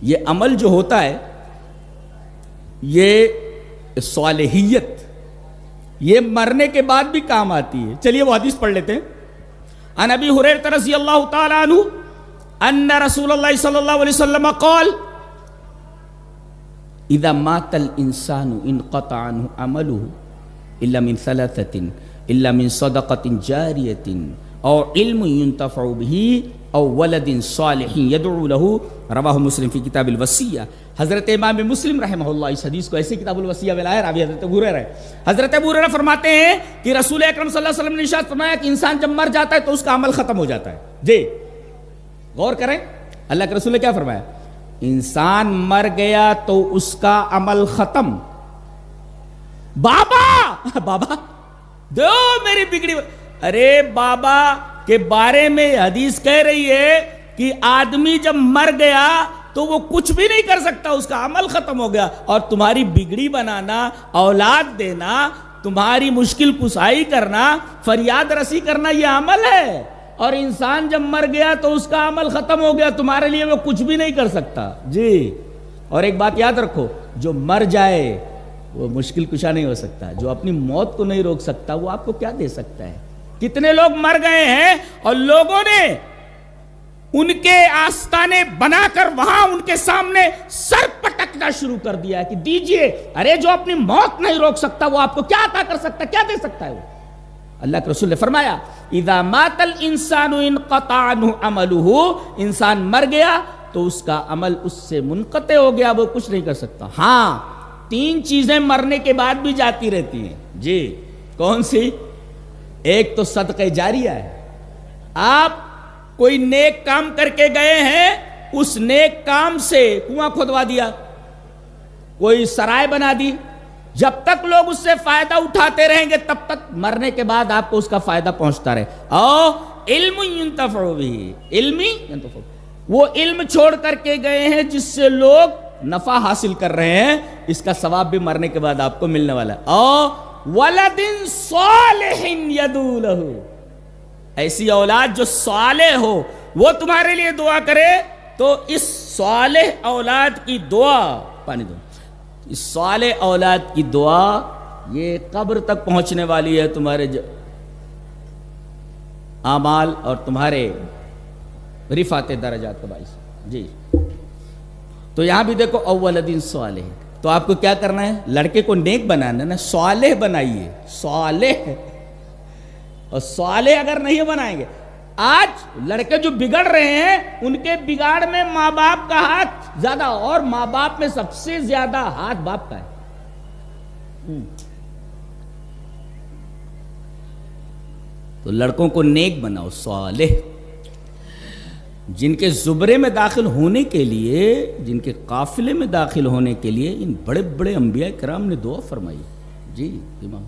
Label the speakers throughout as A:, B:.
A: یہ عمل جو ہوتا ہے یہ صالحیت یہ مرنے کے بعد بھی کام آتی ہے. چلیے وہ حدیث پڑھ لیتے ہیں. عن ابی ہریرہ رضی اللہ تعالی عنہ ان رسول اللہ صلی اللہ علیہ وسلم قال اذا مات الانسان انقطع عنه عمله الا من ثلاثه الا من صدقة جاریة او علم ينتفع به او ولد صالح يدعو له. رواہ مسلم فی کتاب الوصیہ. حضرت امام مسلم رحمہ اللہ اس حدیث کو ایسے کتاب الوصیہ میں لائے. راوی حضرت ابو ہریرہ ہے. حضرت ابو ہریرہ فرماتے ہیں کہ رسول اکرم صلی اللہ علیہ وسلم نے ارشاد فرمایا کہ انسان جب مر جاتا ہے تو اس کا عمل ختم ہو جاتا ہے. جی غور کریں, اللہ کے رسول نے کیا فرمایا؟ انسان مر گیا تو اس کا عمل ختم. بابا بابا دو میری بگڑی, ارے بابا کے بارے میں حدیث کہہ رہی ہے کہ آدمی جب مر گیا تو وہ کچھ بھی نہیں کر سکتا, اس کا عمل ختم ہو گیا. اور تمہاری بگڑی بنانا, اولاد دینا, تمہاری مشکل کشائی کرنا, فریاد رسی کرنا یہ عمل ہے. اور انسان جب مر گیا تو اس کا عمل ختم ہو گیا, تمہارے لیے وہ کچھ بھی نہیں کر سکتا. جی اور ایک بات یاد رکھو, جو مر جائے وہ مشکل کشا نہیں ہو سکتا. جو اپنی موت کو نہیں روک سکتا وہ آپ کو کیا دے سکتا ہے؟ کتنے لوگ مر گئے ہیں اور لوگوں نے ان کے آستانے بنا کر وہاں ان کے سامنے سر پٹکنا شروع کر دیا کہ دیجئے. ارے جو اپنی موت نہیں روک سکتا وہ آپ کو کیا عطا کر سکتا ہے, کیا دے سکتا ہے وہ؟ اللہ کے رسول نے فرمایا اذا مات الانسان انقطع عنہ عملہ, انسان مر گیا تو اس کا عمل اس سے منقطع ہو گیا, وہ کچھ نہیں کر سکتا. ہاں تین چیزیں مرنے کے بعد بھی جاتی رہتی ہیں. جی کون سی؟ ایک تو صدقہ جاریہ ہے. آپ کوئی نیک کام کر کے گئے ہیں, اس نیک کام سے کنواں کھودوا دیا, کوئی سرائے بنا دی, جب تک لوگ اس سے فائدہ اٹھاتے رہیں گے تب تک مرنے کے بعد آپ کو اس کا فائدہ پہنچتا رہے. اور علم ينتفع به, علمی وہ علم چھوڑ کر کے گئے ہیں جس سے لوگ نفع حاصل کر رہے ہیں, اس کا ثواب بھی مرنے کے بعد آپ کو ملنے والا ہے. اور ولد صالح يدعو له, ایسی اولاد جو صالح ہو وہ تمہارے لیے دعا کرے, تو اس صالح اولاد کی دعا, پانی دو, اس صالح اولاد کی دعا یہ قبر تک پہنچنے والی ہے تمہارے اعمال اور تمہارے رفعت درجات کا باعث. جی تو یہاں بھی دیکھو اول دن صالح, تو آپ کو کیا کرنا ہے؟ لڑکے کو نیک بنانا نا, صالح بنائیے, صالح. اور صالح اگر نہیں بنائیں گے, آج لڑکے جو بگڑ رہے ہیں ان کے بگاڑ میں ماں باپ کا ہاتھ زیادہ, اور ماں باپ میں سب سے زیادہ ہاتھ باپ کا ہے. تو لڑکوں کو نیک بناؤ, صالح. جن کے زبرے میں داخل ہونے کے لیے, جن کے قافلے میں داخل ہونے کے لیے ان بڑے بڑے انبیاء کرام نے دعا فرمائی. جی امام,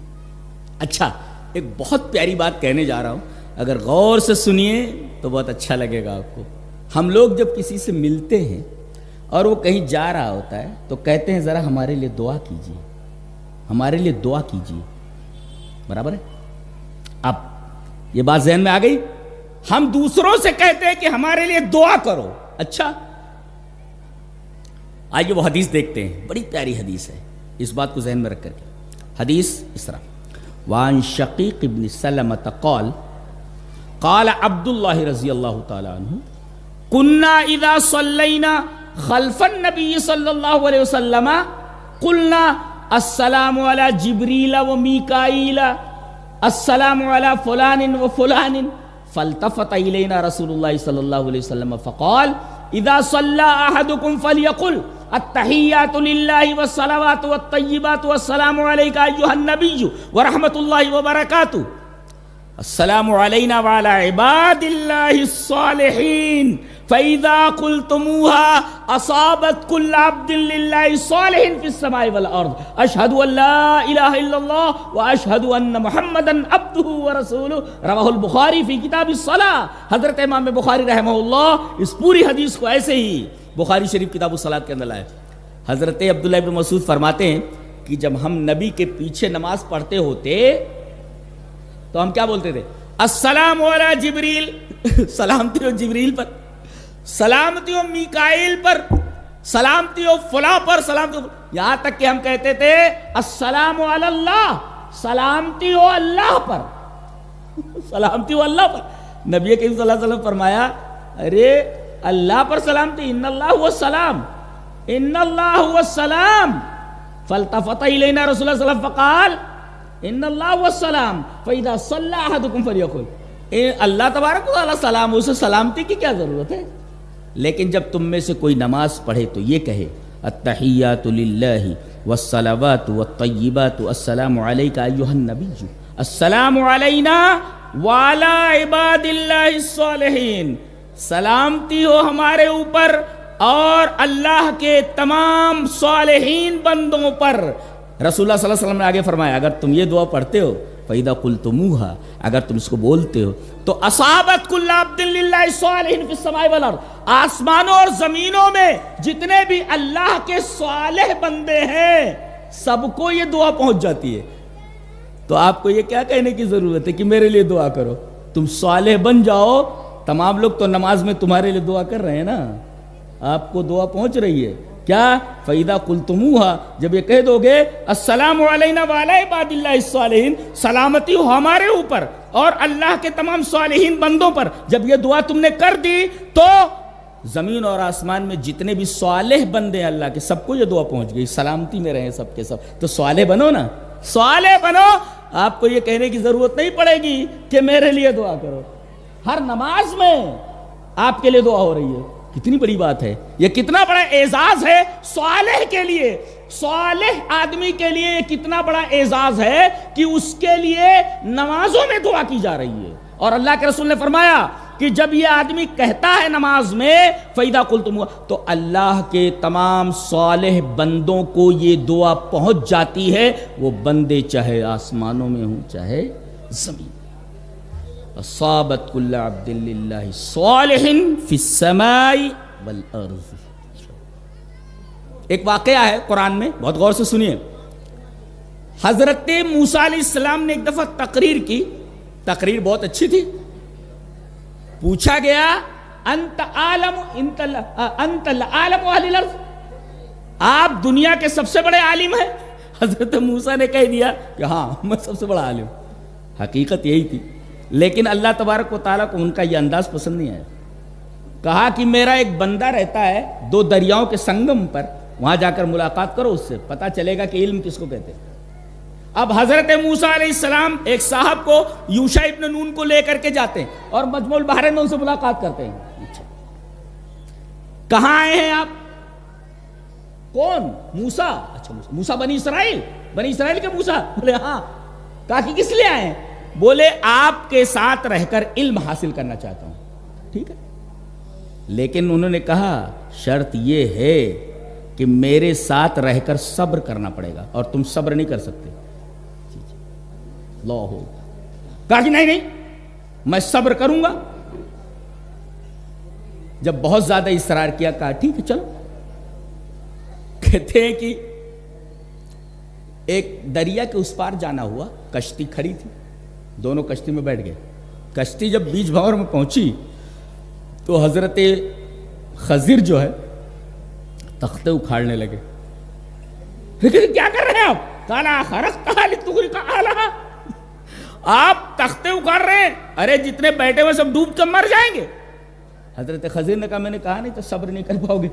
A: اچھا ایک بہت پیاری بات کہنے جا رہا ہوں, اگر غور سے سنیے تو بہت اچھا لگے گا آپ کو. ہم لوگ جب کسی سے ملتے ہیں اور وہ کہیں جا رہا ہوتا ہے تو کہتے ہیں ذرا ہمارے لیے دعا کیجیے, ہمارے لیے دعا کیجیے, برابر ہے؟ اب یہ بات ذہن میں آ گئی. ہم دوسروں سے کہتے ہیں کہ ہمارے لیے دعا کرو. اچھا آئیے وہ حدیث دیکھتے ہیں, بڑی پیاری حدیث ہے, اس بات کو ذہن میں رکھ کر کے. حدیث اس طرح, وعن شقیق ابن سلمۃ قال قال عبد اللہ رضی اللہ تعالی عنہ كنا اذا صلینا خلف النبی صلی اللہ علیہ وسلم قلنا السلام علی جبریل و میکائیل السلام علی فلان و فلان فالتفت الینا رسول اللہ صلی اللہ علیہ وسلم فقال اذا صلی احدکم فلیقل التحیات للہ والصلوات والطیبات والسلام علیک ایہا النبی ورحمۃ اللہ وبرکاتہ السلام علینا وعلی عباد اللہ الصالحین فَإِذَا قُلْتُمُوهَا أَصَابَتْ كُلَّ عَبْدٍ لِلَّهِ صَالِحٍ فِي السَّمَاءِ وَالْأَرْضِ أَشْهَدُ أَن لَا إِلَهَ إِلَّا اللَّهُ وَأَشْهَدُ أَنَّ مُحَمَّدًا عَبْدُهُ وَرَسُولُهُ رواہ البخاری فی کتاب الصلاۃ. حضرت امام بخاری رحمہ اللہ اس پوری حدیث کو ایسے ہی بخاری شریف کتاب الصلاۃ کے اندر لائے. حضرت عبداللہ بن مسعود فرماتے ہیں کہ جب ہم نبی کے پیچھے نماز پڑھتے ہوتے تو ہم کیا بولتے تھے؟ السلام علی جبریل, سلامتی ہو جبریل پر, سلامتی ہو میکائیل پر, سلامتی ہو فلاں پر، سلامتی ہو، یہاں تک کہ ہم کہتے تھے السلام علی اللہ، سلامتی ہو اللہ پر، سلامتی ہو اللہ پر۔ نبی کریم صلی اللہ علیہ وسلم فرمایا ارے اللہ پر سلامتی، ان اللہ هو السلام، ان اللہ هو السلام، فالتفت الینا رسول اللہ صلی اللہ علیہ وسلم فقال ان اللہ هو السلام فاذا صلى احدكم فليقل، اللہ تبارک و تعالی سلام، اسے سلامتی کی کیا ضرورت ہے؟ لیکن جب تم میں سے کوئی نماز پڑھے تو یہ کہے التحیات للہ والصلوات والطیبات السلام علیک ایھا النبی السلام علینا وعلی عباد اللہ الصالحین، سلامتی ہو ہمارے اوپر اور اللہ کے تمام صالحین بندوں پر۔ رسول اللہ صلی اللہ علیہ وسلم نے آگے فرمایا اگر تم یہ دعا پڑھتے ہو فَإِذَا قُلْتُمُوهَا، اگر تم اس کو بولتے ہو تو اصابت کل عبد للہ صالح فی السماء والارض، آسمانوں اور زمینوں میں جتنے بھی اللہ کے صالح بندے ہیں سب کو یہ دعا پہنچ جاتی ہے۔ تو آپ کو یہ کیا کہنے کی ضرورت ہے کہ میرے لیے دعا کرو؟ تم صالح بن جاؤ، تمام لوگ تو نماز میں تمہارے لیے دعا کر رہے ہیں نا، آپ کو دعا پہنچ رہی ہے کیا؟ فَإِذَا قُلْتُمُوهَا، جب یہ کہہ دو گے السلام علینا وعلی عباد اللہ الصالحین، سلامتی ہو ہمارے اوپر اور اللہ کے تمام صالحین بندوں پر، جب یہ دعا تم نے کر دی تو زمین اور آسمان میں جتنے بھی صالح بندے ہیں اللہ کے سب کو یہ دعا پہنچ گئی، سلامتی میں رہیں سب کے سب۔ تو صالح بنو نا، صالح بنو، آپ کو یہ کہنے کی ضرورت نہیں پڑے گی کہ میرے لیے دعا کرو۔ ہر نماز میں آپ کے لیے دعا ہو رہی ہے، کتنی بڑی بات ہے، یہ کتنا بڑا اعزاز ہے صالح کے لیے، صالح آدمی کے لیے یہ کتنا بڑا اعزاز ہے کہ اس کے لیے نمازوں میں دعا کی جا رہی ہے۔ اور اللہ کے رسول نے فرمایا کہ جب یہ آدمی کہتا ہے نماز میں فَإِذَا قُلْتُمُوهَا، تو اللہ کے تمام صالح بندوں کو یہ دعا پہنچ جاتی ہے، وہ بندے چاہے آسمانوں میں ہوں چاہے زمین۔ اصابت کل عبد للہ صالح فی السماء والارض۔ ایک واقعہ ہے قرآن میں، بہت غور سے سنیے۔ حضرت موسیٰ علیہ السلام نے ایک دفعہ تقریر کی، تقریر بہت اچھی تھی، پوچھا گیا انت عالم انت العالم اہل الارض، آپ دنیا کے سب سے بڑے عالم ہیں؟ حضرت موسیٰ نے کہہ دیا کہ ہاں میں سب سے بڑا عالم۔ حقیقت یہی تھی، لیکن اللہ تبارک و تعالیٰ کو ان کا یہ انداز پسند نہیں آیا۔ کہا کہ میرا ایک بندہ رہتا ہے دو دریاؤں کے سنگم پر، وہاں جا کر ملاقات کرو، اس سے پتہ چلے گا کہ علم کس کو کہتے ہیں۔ اب حضرت موسیٰ علیہ السلام ایک صاحب کو یوشع ابن نون کو لے کر کے جاتے ہیں اور مجمع البحرین میں ان سے ملاقات کرتے ہیں۔ کہاں آئے ہیں آپ؟ کون؟ موسیٰ۔ اچھا موسیٰ بنی اسرائیل کے موسیٰ؟ بولے ہاں۔ کہا کہ کس لیے آئے ہیں؟ بولے آپ کے ساتھ رہ کر علم حاصل کرنا چاہتا ہوں۔ ٹھیک ہے، لیکن انہوں نے کہا شرط یہ ہے کہ میرے ساتھ رہ کر صبر کرنا پڑے گا، اور تم صبر نہیں کر سکتے۔ اللہ ہو، کہا کہ نہیں میں صبر کروں گا۔ جب بہت زیادہ اصرار کیا کہا ٹھیک ہے چلو۔ کہتے ہیں کہ ایک دریا کے اس پار جانا ہوا، کشتی کھڑی تھی، دونوں کشتی میں بیٹھ گئے۔ کشتی جب بیچ بھنور میں پہنچی تو حضرت خضر جو ہے تختے اکھاڑنے لگے۔ لیکن کیا کر رہے ہیں آپ؟ کالا خرقتھا لتغرق اہلھا، آپ تختے اکھاڑ رہے ہیں، ارے جتنے بیٹھے ہوئے سب ڈوب کر مر جائیں گے۔ حضرت خضر نے کہا میں نے کہا نہیں تو صبر نہیں کر پاؤ گے۔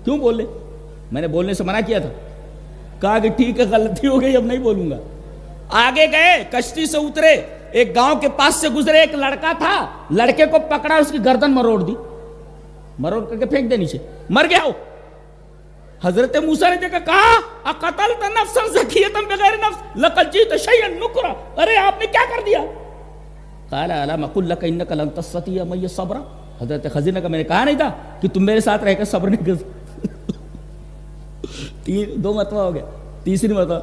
A: کیوں بولے؟ میں نے بولنے سے منع کیا تھا۔ کہا کہ ٹھیک ہے غلطی ہو گئی، اب نہیں بولوں گا۔ آگے گئے، کشتی سے اترے، ایک گاؤں کے پاس سے گزرے، ایک لڑکا تھا، لڑکے کو پکڑا، اس کی گردن مروڑ دی، مروڑ کر کے پھینک دے نیچے، مر گیا ہو۔ حضرت موسیٰ نے دیکھا، کہا اقتلت نفسا زکیۃ بغیر نفس لقد جئت شیئا نکرا، ارے آپ نے کیا کر دیا؟ قال الم اقل لك انك لن تستطيع معي صبرا، حضرت خضر نے کہا میں نے کہا نہیں تھا کہ تم میرے ساتھ رہ کر صبر نہیں کر سکتے۔ دو مرتبہ ہو گیا، تیسری مرتبہ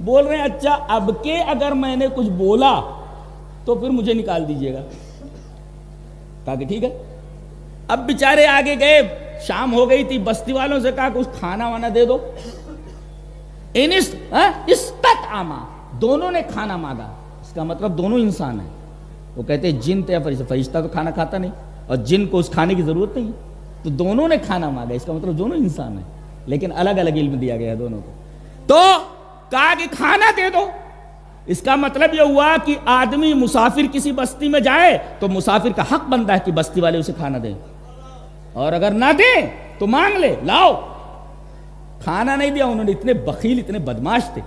A: بول رہے ہیں اچھا اب کے اگر میں نے کچھ بولا تو پھر مجھے نکال دیجئے گا۔ کہا کہ ٹھیک ہے۔ اب بیچارے آگے گئے، شام ہو گئی تھی، بستی والوں سے کہا کچھ کھانا وانا دے دو۔ استطعما، دونوں نے کھانا مانگا، اس کا مطلب دونوں انسان ہیں۔ وہ کہتے ہیں جن تھے یا فرشتہ، فرشتہ تو کھانا کھاتا نہیں اور جن کو اس کھانے کی ضرورت نہیں۔ تو دونوں نے کھانا مانگا، اس کا مطلب دونوں انسان ہیں، لیکن الگ الگ علم دیا گیا دونوں کو. تو کہا کہ کھانا دے دو. اس کا مطلب یہ ہوا کہ آدمی مسافر کسی بستی میں جائے تو مسافر کا حق بنتا ہے کہ بستی والے اسے کھانا دیں، اور اگر نہ دیں تو مانگ لے، لاؤ. کھانا نہیں دیا انہوں نے، اتنے بخیل اتنے بدماش تھے.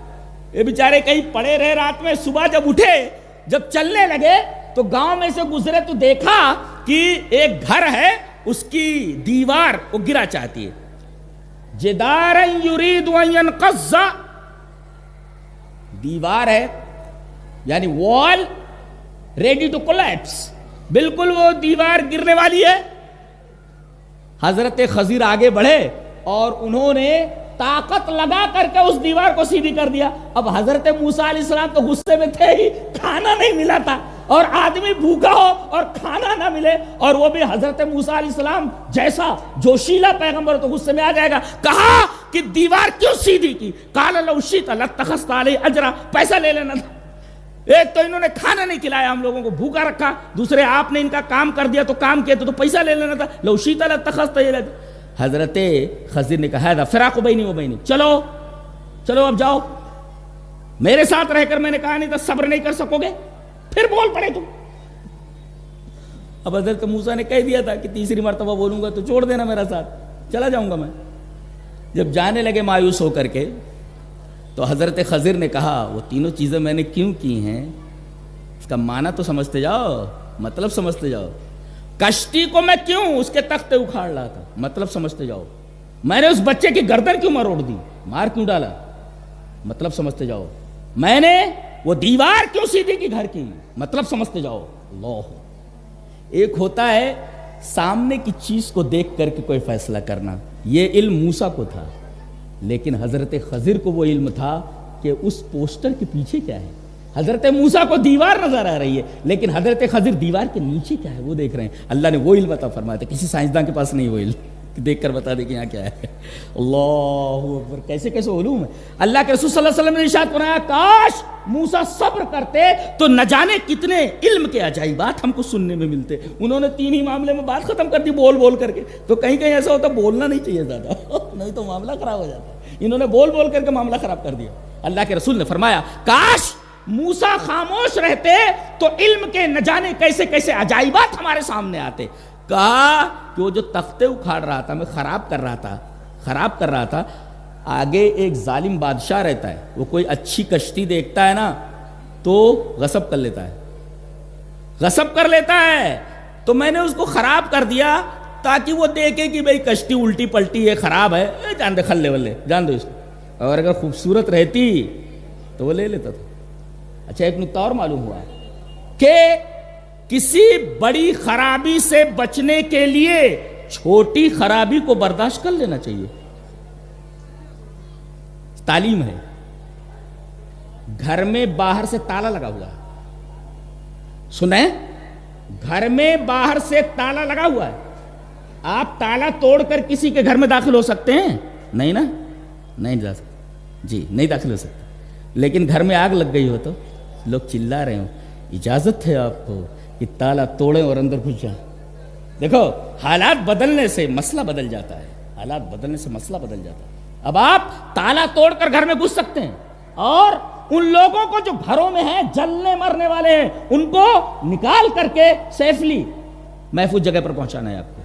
A: یہ بیچارے کہیں پڑے رہے رات میں، صبح جب اٹھے جب چلنے لگے تو گاؤں میں سے گزرے تو دیکھا کہ ایک گھر ہے، اس کی دیوار وہ گرا چاہتی ہے. جدارا یرید ان ينقض، دیوار ہے یعنی وال ریڈی ٹو کولیپس، بالکل وہ دیوار گرنے والی ہے. حضرت خضر آگے بڑھے اور انہوں نے طاقت لگا کر کے اس دیوار کو سیدھی کر دیا. اب حضرت موسیٰ علیہ السلام تو غصے میں تھے ہی، کھانا نہیں ملا تھا، اور آدمی بھوکا ہو اور کھانا نہ ملے، اور وہ بھی حضرت موسیٰ علیہ السلام جیسا جوشیلا پیغمبر تو غصے میں آ جائے گا. کہا کہ دیوار کیوں سیدھی کی؟ قال لو شئت لاتخذت علیہ اجرا، پیسہ لے لینا تھا. ایک تو انہوں نے کھانا نہیں کھلایا، ہم لوگوں کو بھوکا رکھا، دوسرے آپ نے ان کا کام کر دیا تو کام کیا تو پیسہ لے لینا تھا. لو شئت لاتخذت علیہ. حضرت خضر نے کہا فراق بینی و بینی، چلو چلو اب جاؤ، میرے ساتھ رہ کر میں نے کہا نہیں تھا صبر نہیں کر سکو گے، پھر بول پڑے تم. اب حضرت موسیٰ نے کہہ دیا تھا کہ تیسری مرتبہ بولوں گا تو چھوڑ دینا میرا ساتھ، چلا جاؤں گا میں. جب جانے لگے مایوس ہو کر کے تو حضرت خضر نے کہا وہ تینوں چیزیں میں نے کیوں کی ہیں، اس کا معنی تو سمجھتے جاؤ، مطلب سمجھتے جاؤ. کشتی کو میں کیوں اس کے تختے اکھاڑ رہا تھا، مطلب سمجھتے جاؤ. میں نے اس بچے کی گردن کیوں مروڑ دی، مار کیوں ڈالا، مطلب سمجھتے جاؤ. میں نے وہ دیوار کیوں سیدھی کی گھر کی، مطلب سمجھتے جاؤ. اللہ، ایک ہوتا ہے سامنے کی چیز کو دیکھ کر کے کوئی فیصلہ کرنا، یہ علم موسیٰ کو تھا، لیکن حضرت خضر کو وہ علم تھا کہ اس پوسٹر کے پیچھے کیا ہے. حضرت موسیٰ کو دیوار نظر آ رہی ہے، لیکن حضرت خضر دیوار کے نیچے کیا ہے وہ دیکھ رہے ہیں. اللہ نے وہ علم عطا فرمایا تھا، کسی سائنسدان کے پاس نہیں وہ علم کہ دیکھ کر بتا دے کہ یہاں کیا ہے. اللہ اکبر، کیسے کیسے علوم ہے. اللہ کے رسول صلی اللہ علیہ وسلم نے ارشاد فرمایا کاش موسیٰ صبر کرتے تو نہ جانے کتنے علم کے عجائبات ہم کو سننے میں ملتے. انہوں نے تین ہی معاملے میں بات ختم کر دی بول بول کر کے. تو کہیں کہیں ایسا ہوتا بولنا نہیں چاہیے زیادہ نہیں تو معاملہ خراب ہو جاتا. انہوں نے بول بول کر کے معاملہ خراب کر دیا. اللہ کے رسول نے فرمایا کاش موسیٰ خاموش رہتے تو علم کے نہ جانے کیسے کیسے عجائبات ہمارے سامنے آتے. کہا کہ وہ جو تختے اکھاڑ رہا تھا، میں خراب کر رہا تھا. آگے ایک ظالم بادشاہ رہتا ہے، وہ کوئی اچھی کشتی دیکھتا ہے نا تو غصب کر لیتا ہے. تو میں نے اس کو خراب کر دیا تاکہ وہ دیکھے کہ بھئی کشتی الٹی پلٹی ہے، خراب ہے، جان دے کھلے ولے جان دو اس کو. اور اگر خوبصورت رہتی تو وہ لے لیتا تھا. اچھا ایک نکتہ اور معلوم ہوا کہ کسی بڑی خرابی سے بچنے کے لیے چھوٹی خرابی کو برداشت کر لینا چاہیے. تعلیم ہے. گھر میں باہر سے تالا لگا ہوا ہے، سنیں، گھر میں باہر سے تالا لگا ہوا ہے. آپ تالا توڑ کر کسی کے گھر میں داخل ہو سکتے ہیں؟ نہیں نا، نہیں جا سکتے جی، نہیں داخل ہو سکتے. لیکن گھر میں آگ لگ گئی ہو تو لوگ چلا رہے ہوں، اجازت ہے آپ کو کہ تالا توڑیں اور اندر گھس جائیں. دیکھو حالات بدلنے سے مسئلہ بدل جاتا ہے، حالات بدلنے سے مسئلہ بدل جاتا ہے. اب آپ تالا توڑ کر گھر میں گھس سکتے ہیں، اور ان لوگوں کو جو گھروں میں ہیں جلنے مرنے والے ہیں ان کو نکال کر کے سیفلی محفوظ جگہ پر پہنچانا ہے آپ کو.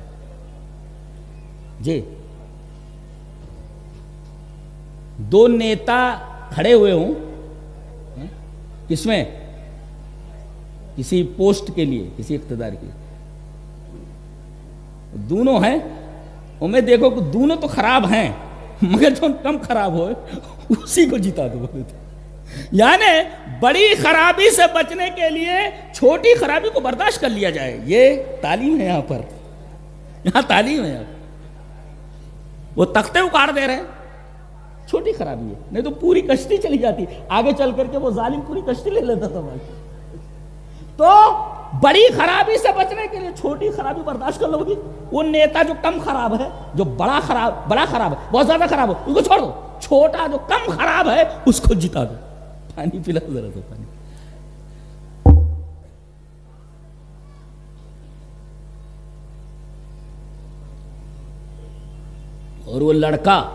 A: جی دو نیتا کھڑے ہوئے ہوں کس میں، کسی پوسٹ کے لیے، کسی اقتدار کے لیے، دونوں ہیں، اور میں دیکھو کہ دونوں تو خراب ہیں مگر جو کم خراب ہوئے اسی کو جیتا دو. یعنی بڑی خرابی سے بچنے کے لیے چھوٹی خرابی کو برداشت کر لیا جائے. یہ تعلیم ہے یہاں پر، یہاں تعلیم ہے. وہ تختے اکاڑ دے رہے ہیں، چھوٹی خرابی ہے، نہیں تو پوری کشتی چلی جاتی. آگے چل کر کے وہ ظالم پوری کشتی لے لیتا تھا. تو بڑی خرابی سے بچنے کے لیے چھوٹی خرابی برداشت کر لو گی. وہ نیتا جو کم خراب ہے، جو بڑا خراب ہے، بہت زیادہ خراب ہے، اس کو چھوڑ دو. چھوٹا جو کم خراب ہے اس کو جتا دو. پانی پلا ذرا تو پانی. اور وہ لڑکا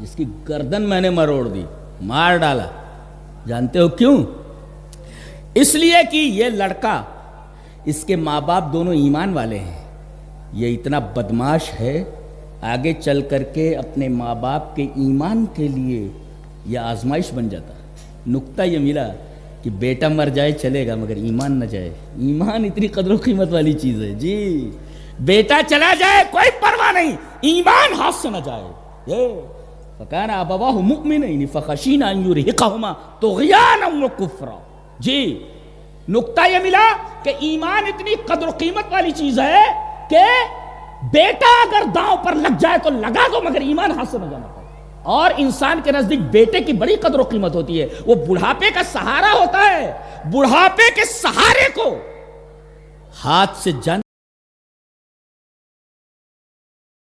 A: جس کی گردن میں نے مروڑ دی، مار ڈالا، جانتے ہو کیوں؟ اس لیے کہ یہ لڑکا، اس کے ماں باپ دونوں ایمان والے ہیں، یہ اتنا بدماش ہے، آگے چل کر کے اپنے ماں باپ کے ایمان کے لیے یہ آزمائش بن جاتا۔ نکتہ یہ ملا کہ بیٹا مر جائے چلے گا مگر ایمان نہ جائے۔ ایمان اتنی قدر و قیمت والی چیز ہے جی، بیٹا چلا جائے کوئی پرواہ نہیں، ایمان ہاتھ سے نہ جائے۔ فَكَانَ أَبَوَاهُ مُؤْمِنَيْنِ فَخَشِينَا أَن يُرْهِقَهُمَا طُغْيَانًا وَكُفْرًا۔ جی نکتہ یہ ملا کہ ایمان اتنی قدر و قیمت والی چیز ہے کہ بیٹا اگر داؤں پر لگ جائے تو لگا دو مگر ایمان ہاتھ سے نہ جانا پڑے۔ اور انسان کے نزدیک بیٹے کی بڑی قدر و قیمت ہوتی ہے، وہ بڑھاپے کا سہارا ہوتا ہے، بڑھاپے کے سہارے کو ہاتھ سے جان